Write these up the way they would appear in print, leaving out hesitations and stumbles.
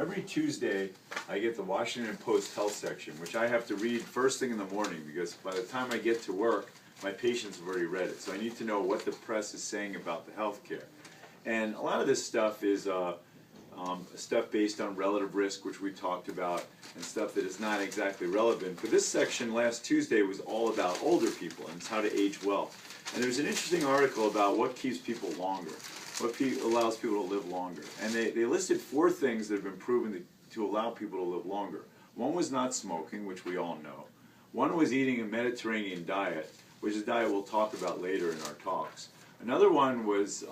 Every Tuesday, I get the Washington Post health section, which I have to read first thing in the morning because by the time I get to work, my patients have already read it. So I need to know what the press is saying about the health care. And a lot of this stuff is stuff based on relative risk, which we talked about, and stuff that is not exactly relevant. But this section last Tuesday was all about older people and how to age well. And there's an interesting article about what keeps people longer, what allows people to live longer. And they listed 4 things that have been proven to allow people to live longer. One was not smoking, which we all know. One was eating a Mediterranean diet, which is a diet we'll talk about later in our talks. Another one was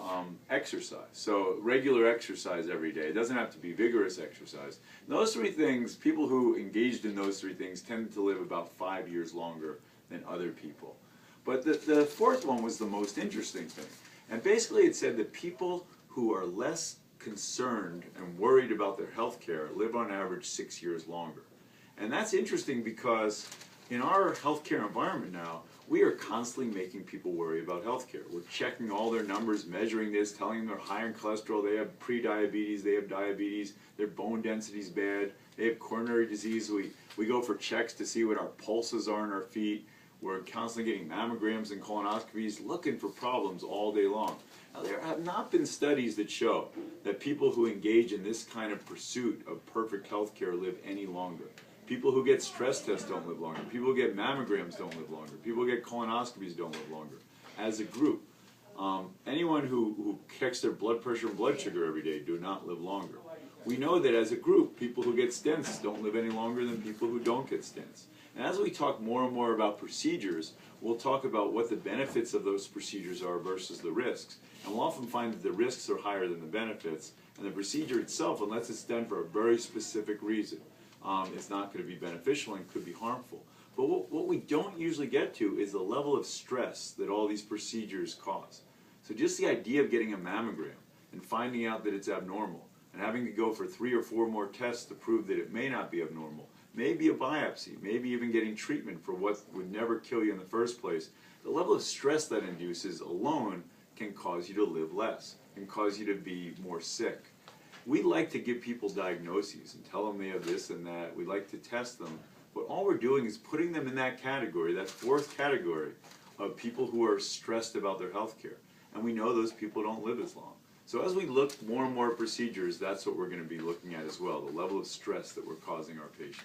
exercise, so regular exercise every day. It doesn't have to be vigorous exercise. And those 3 things, people who engaged in those 3 things tended to live about 5 years longer than other people. But the 4th one was the most interesting thing. And basically it said that people who are less concerned and worried about their health care live on average 6 years longer. And that's interesting because in our healthcare environment now, we are constantly making people worry about healthcare. We're checking all their numbers, measuring this, telling them they're high in cholesterol, they have pre-diabetes, they have diabetes, their bone density is bad, they have coronary disease. We go for checks to see what our pulses are in our feet. We're constantly getting mammograms and colonoscopies, looking for problems all day long. Now, there have not been studies that show that people who engage in this kind of pursuit of perfect healthcare live any longer. People who get stress tests don't live longer. People who get mammograms don't live longer. People who get colonoscopies don't live longer. As a group, anyone who checks their blood pressure and blood sugar every day do not live longer. We know that as a group, people who get stents don't live any longer than people who don't get stents. And as we talk more and more about procedures, we'll talk about what the benefits of those procedures are versus the risks. And we'll often find that the risks are higher than the benefits, and the procedure itself, unless it's done for a very specific reason, it's not going to be beneficial and could be harmful. But what we don't usually get to is the level of stress that all these procedures cause. So just the idea of getting a mammogram and finding out that it's abnormal and having to go for 3 or 4 more tests to prove that it may not be abnormal, maybe a biopsy, maybe even getting treatment for what would never kill you in the first place, the level of stress that induces alone can cause you to live less and cause you to be more sick. We like to give people diagnoses and tell them they have this and that. We like to test them. But all we're doing is putting them in that category, that 4th category of people who are stressed about their health care. And we know those people don't live as long. So as we look more and more at procedures, that's what we're going to be looking at as well, the level of stress that we're causing our patients.